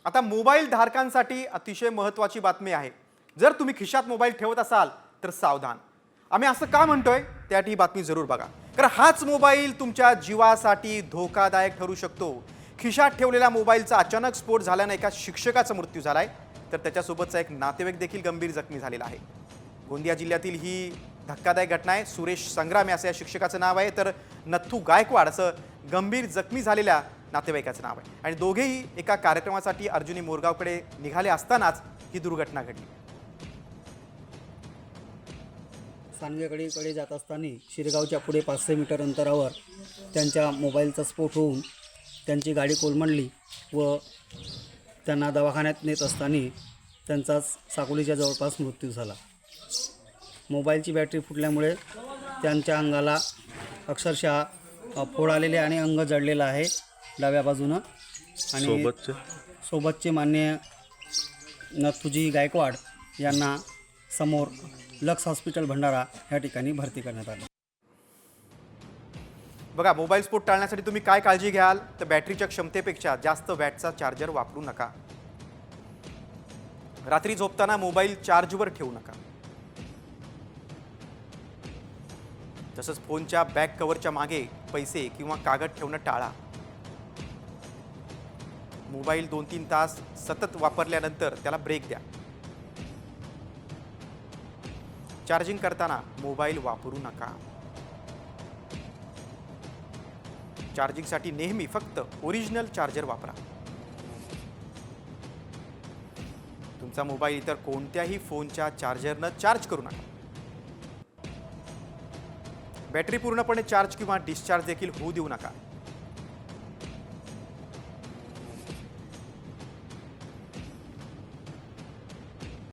आता मोबाईल धारकांसाठी अतिशय महत्त्वाची बातमी आहे। जर तुम्ही खिशात मोबाईल ठेवत असाल तर सावधान। आम्ही असं का म्हणतोय त्यासाठी ही बातमी जरूर बघा, कारण हाच मोबाईल तुमच्या जीवासाठी धोकादायक ठरू शकतो। खिशात ठेवलेल्या मोबाईलचा अचानक स्फोट झाल्याने एका शिक्षकाचा मृत्यू झालाय, तर त्याच्यासोबतचा एक नातेवाईक देखील गंभीर जखमी झालेला आहे। गोंदिया जिल्ह्यातील ही धक्कादायक घटना आहे। सुरेश संग्रामे असं या शिक्षकाचं नाव आहे, तर नथू गायकवाड असं गंभीर जखमी झालेल्या नातेवाईकाचं नाव आहे। आणि दोघेही एका कार्यक्रमासाठी अर्जुनी मोरगावकडे निघाले असतानाच ही दुर्घटना घडली। सांगवेकडे जात असताना शिरगावच्या पुढे 500 मीटर अंतरावर त्यांच्या मोबाईलचा स्फोट होऊन त्यांची गाडी कोलमडली व त्यांना दवाखान्यात नेत असताना त्यांचा साकोलीच्या जवळपास मृत्यू झाला। मोबाईलची बॅटरी फुटल्यामुळे त्यांच्या अंगाला अक्षरशः फोड आलेले आणि अंग जळलेलं आहे डाव्या बाजूनं। आणि सोबतचे मान्य नथुजी गायकवाड यांना समोर लक्स हॉस्पिटल भंडारा या ठिकाणी भरती करण्यात आलं। बघा, मोबाईल स्फोट टाळण्यासाठी तुम्ही काय काळजी घ्याल तर बॅटरीच्या क्षमतेपेक्षा जास्त वॅटचा चार्जर वापरू नका। रात्री झोपताना मोबाईल चार्जवर ठेवू नका। तसंच फोनच्या बॅक कव्हरच्या मागे पैसे किंवा कागद ठेवणं टाळा। मोबाईल 2-3 तास सतत वापरल्यानंतर त्याला ब्रेक द्या। चार्जिंग करताना मोबाईल वापरू नका। चार्जिंगसाठी नेहमी फक्त ओरिजिनल चार्जर वापरा। तुमचा मोबाईल इतर कोणत्याही फोनच्या चार्जरनं चार्ज करू नका। बॅटरी पूर्णपणे चार्ज किंवा डिस्चार्ज देखील होऊ देऊ नका।